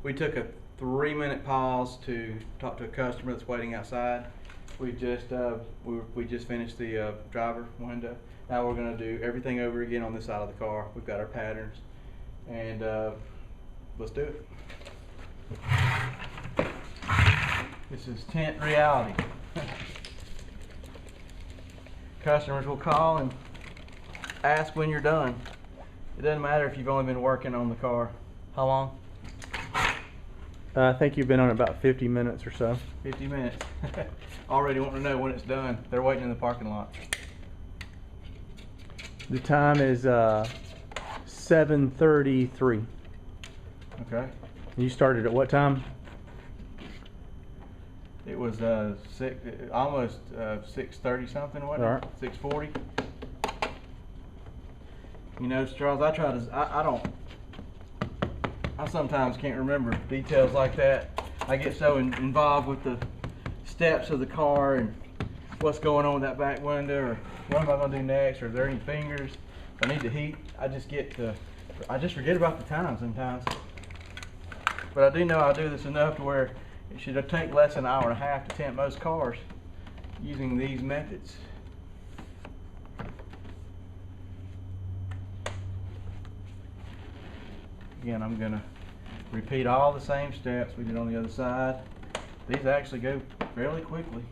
We took a 3-minute pause to talk to a customer that's waiting outside. We just finished the driver window. Now we're going to do everything over again on this side of the car. We've got our patterns, and let's do it. This is Tint reality. Customers will call and ask when you're done. It doesn't matter if you've only been working on the car. How long? I think you've been on it about 50 minutes or so. 50 minutes. Already wanting to know when it's done. They're waiting in the parking lot. The time is 7:33. Okay. You started at what time? It was almost 6:30 something, wasn't it? All right. 6:40. You know, Charles, I sometimes can't remember details like that. I get so involved with the steps of the car and what's going on with that back window, or what am I going to do next, or are there any fingers I need to heat. I just forget about the time sometimes. But I do know I do this enough to where it should take less than an hour and a half to tint most cars using these methods. Again, I'm going to repeat all the same steps we did on the other side. These actually go fairly quickly.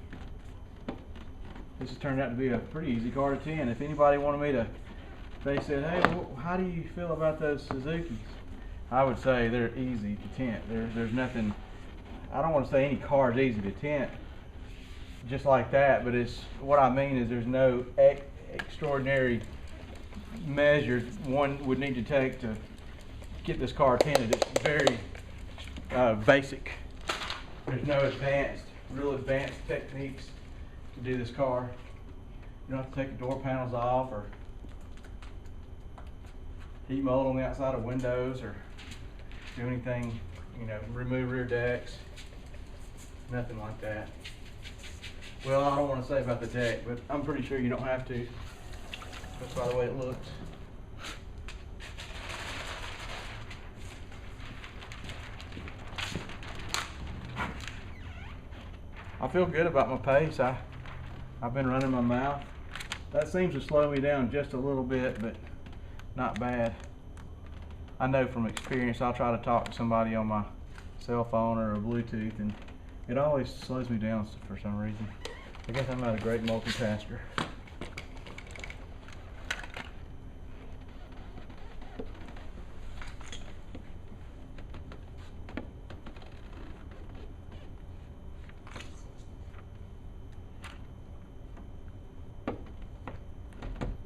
This has turned out to be a pretty easy car to tint. If anybody wanted me to, they said, hey, how do you feel about those Suzukis? I would say they're easy to tint. There's nothing, I don't want to say any car is easy to tint just like that, but what I mean is there's no extraordinary measures one would need to take to get this car tinted. It's very basic. There's no real advanced techniques to do this car. You don't have to take the door panels off or heat mold on the outside of windows or do anything, you know, remove rear decks, nothing like that. Well, I don't want to say about the deck, but I'm pretty sure you don't have to. That's by the way it looks. I feel good about my pace. I've been running my mouth. That seems to slow me down just a little bit, but not bad. I know from experience I'll try to talk to somebody on my cell phone or a Bluetooth, and it always slows me down for some reason. I guess I'm not a great multitasker.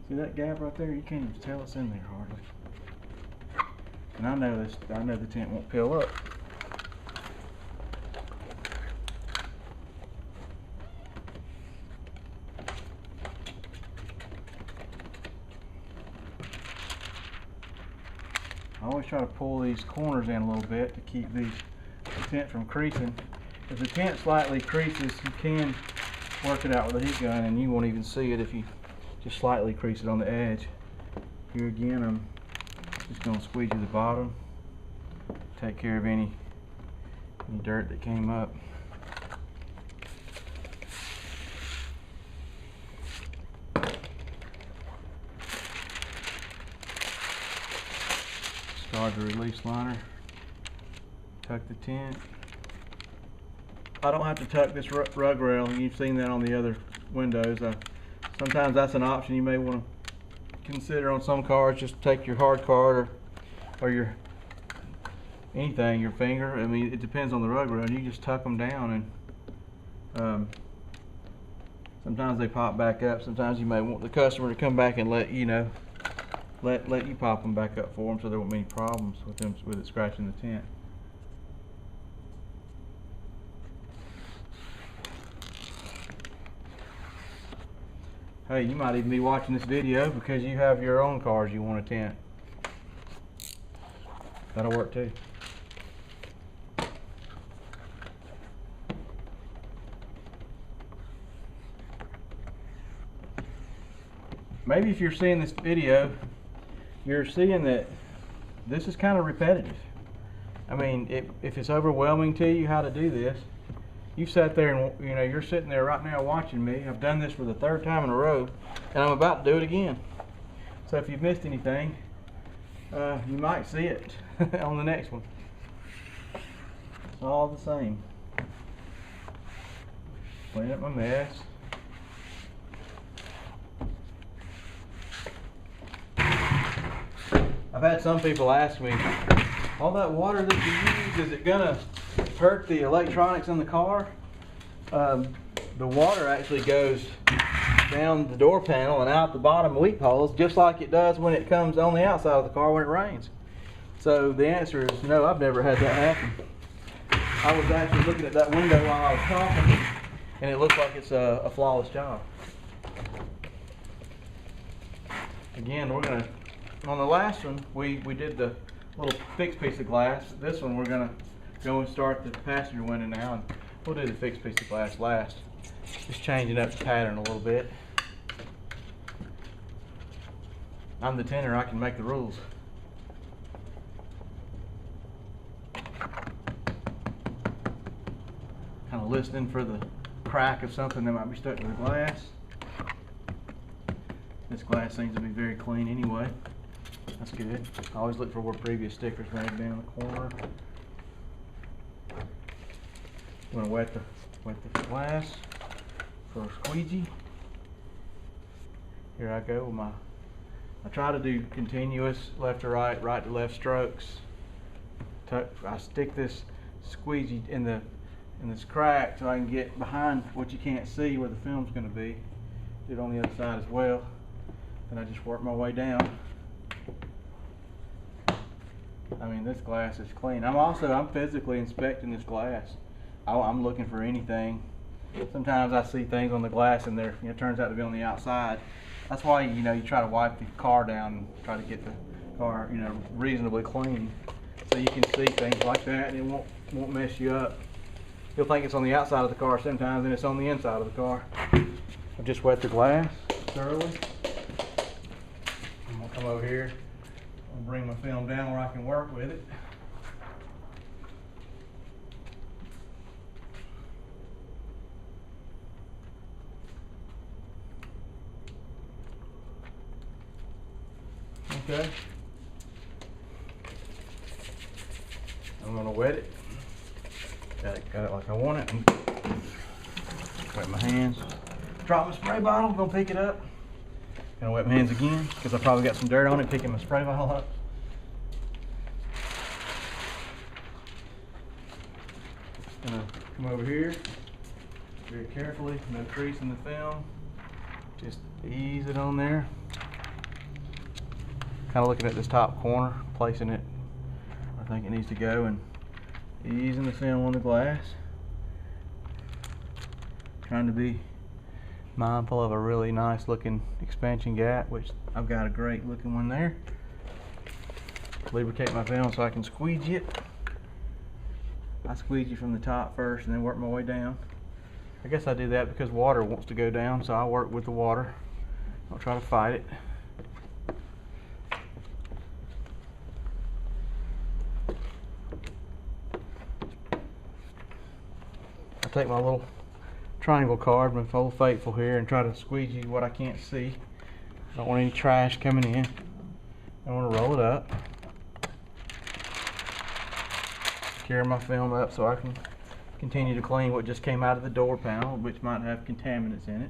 See that gap right there? You can't even tell it's in there hardly. And I know the tint won't peel up. I always try to pull these corners in a little bit to keep the tint from creasing. If the tint slightly creases, you can work it out with a heat gun, and you won't even see it if you just slightly crease it on the edge. Here again, I'm just going to squeegee the bottom, take care of any dirt that came up. Discard the release liner, tuck the tint. I don't have to tuck this rug rail, and you've seen that on the other windows. Sometimes that's an option you may want to consider on some cars. Just take your hard card or your anything, your finger. I mean, it depends on the rug rail. You just tuck them down, and sometimes they pop back up. Sometimes you may want the customer to come back and let you know, let you pop them back up for them, so there won't be any problems with it scratching the tint. Hey, you might even be watching this video because you have your own cars you want to tint. That'll work too. Maybe if you're seeing this video, you're seeing that this is kind of repetitive. I mean, if it's overwhelming to you how to do this, you sat there and you're sitting there right now watching me. I've done this for the 3rd time in a row, and I'm about to do it again. So if you've missed anything, you might see it on the next one. It's all the same. Clean up my mess. I've had some people ask me, all that water that you use, is it gonna hurt the electronics in the car? The water actually goes down the door panel and out the bottom weep holes, just like it does when it comes on the outside of the car when it rains. So the answer is no, I've never had that happen. I was actually looking at that window while I was talking, and it looks like it's a flawless job. Again, we're gonna, on the last one, we did the little fixed piece of glass. This one we're gonna go and start the passenger window now, and we'll do the fixed piece of glass last. Just changing up the pattern a little bit. I'm the tinter, I can make the rules. Kind of listening for the crack of something that might be stuck to the glass. This glass seems to be very clean anyway. That's good. I always look for where previous stickers may have been in the corner. I'm going to wet the glass for a squeegee. Here I go with I try to do continuous left to right, right to left strokes. I stick this squeegee in this crack so I can get behind what you can't see where the film's going to be. Do it on the other side as well. And I just work my way down. I mean, this glass is clean. I'm physically inspecting this glass. I'm looking for anything. Sometimes I see things on the glass and it turns out to be on the outside. That's why you try to wipe the car down and try to get the car reasonably clean, so you can see things like that and it won't mess you up. You'll think it's on the outside of the car sometimes and it's on the inside of the car. I've just wet the glass thoroughly. I'm gonna come over here and bring my film down where I can work with it. Okay. I'm gonna wet it. Got it like I want it. Wet my hands. Drop my spray bottle. Gonna pick it up. Gonna wet my hands again because I probably got some dirt on it picking my spray bottle up. Gonna come over here very carefully. No crease in the film. Just ease it on there. Kind of looking at this top corner, placing it where I think it needs to go, and easing the film on the glass. Trying to be mindful of a really nice looking expansion gap, which I've got a great looking one there. Lubricate my film so I can squeegee it. I squeegee from the top first and then work my way down. I guess I do that because water wants to go down, so I work with the water. I'll try to fight it. Take my little triangle card, my Old Faithful here, and try to squeegee what I can't see. I don't want any trash coming in. I want to roll it up. Carry my film up so I can continue to clean what just came out of the door panel, which might have contaminants in it.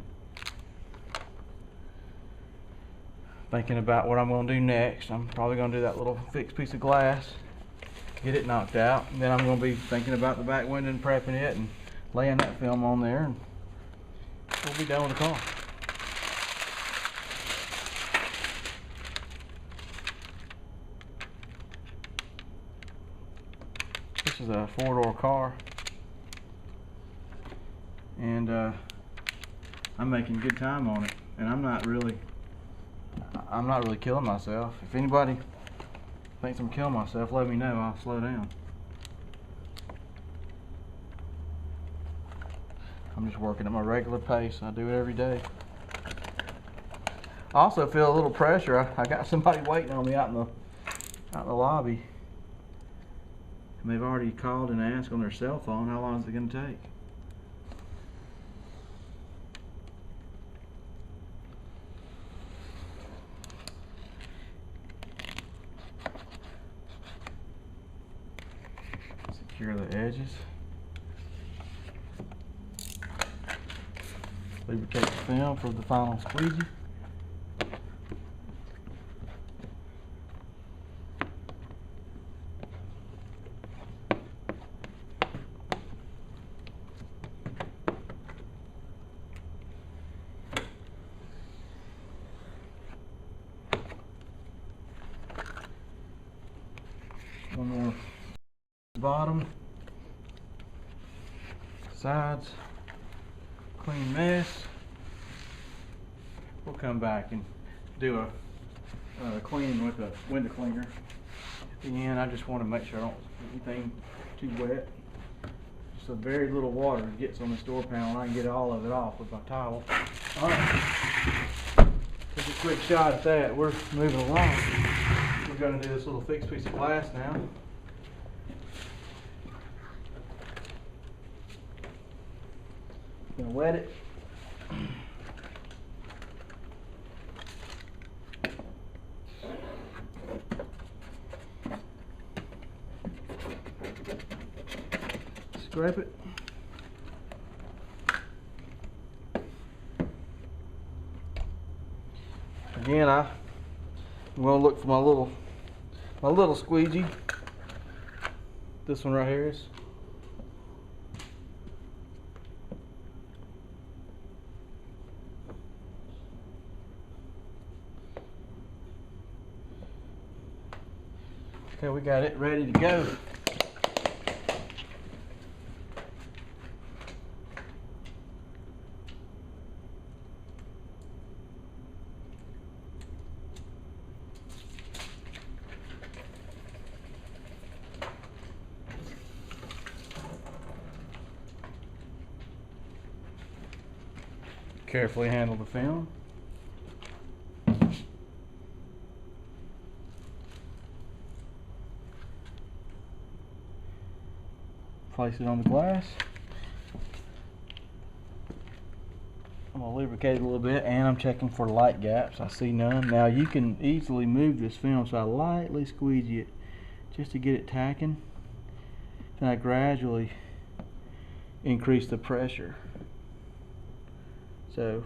Thinking about what I'm going to do next. I'm probably going to do that little fixed piece of glass, get it knocked out, and then I'm going to be thinking about the back window and prepping it and laying that film on there, and we'll be done with the car. This is a 4-door car, and I'm making good time on it, and I'm not really killing myself. If anybody thinks I'm killing myself, let me know. I'll slow down. I'm just working at my regular pace. I do it every day. I also feel a little pressure. I got somebody waiting on me out in the lobby. and they've already called and asked on their cell phone, how long is it going to take? Secure the edges. Lubricate the film for the final squeegee. One more bottom, sides, clean mess. We'll come back and do a clean with a window cleaner. At the end, I just want to make sure I don't get anything too wet. Just a very little water gets on this door panel, and I can get all of it off with my towel. All right, take a quick shot at that. We're moving along. We're going to do this little fixed piece of glass now. Gonna wet it. Scrape it. Again, I'm gonna look for my little squeegee. This one right here is. Okay, we got it ready to go. Carefully handle the film. Place it on the glass. I'm going to lubricate it a little bit, and I'm checking for light gaps. I see none. Now you can easily move this film, so I lightly squeegee it just to get it tacking. Then I gradually increase the pressure. So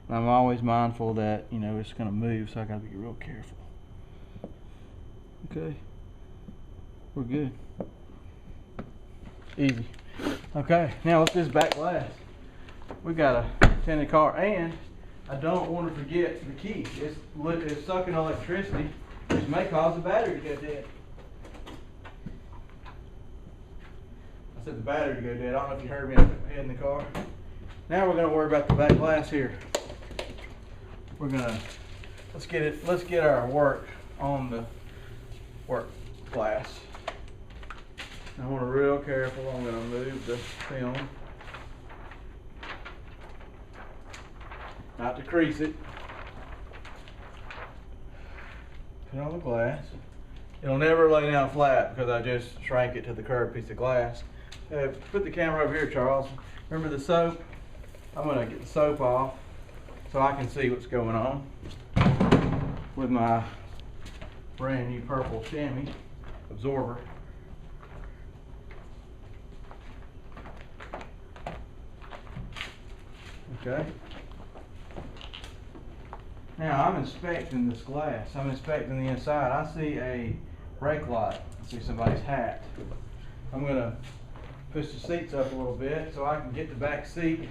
I'm always mindful that, you know, it's going to move, so I got to be real careful. Okay, we're good. Easy. Okay, now let's do this back glass. We got a tinted car, and I don't want to forget the key. It's sucking electricity, which may cause the battery to go dead. I said the battery to go dead. I don't know if you heard me ahead in the car. Now we're going to worry about the back glass here. We're gonna let's get our work on the work glass. I want to be real careful. I'm going to move the film, not to crease it. Put it on the glass. It'll never lay down flat because I just shrank it to the curved piece of glass. Put the camera over here, Charles. Remember the soap? I'm going to get the soap off so I can see what's going on with my brand new purple chamois absorber. Okay. Now I'm inspecting this glass. I'm inspecting the inside. I see a brake light. I see somebody's hat. I'm going to push the seats up a little bit so I can get the back seat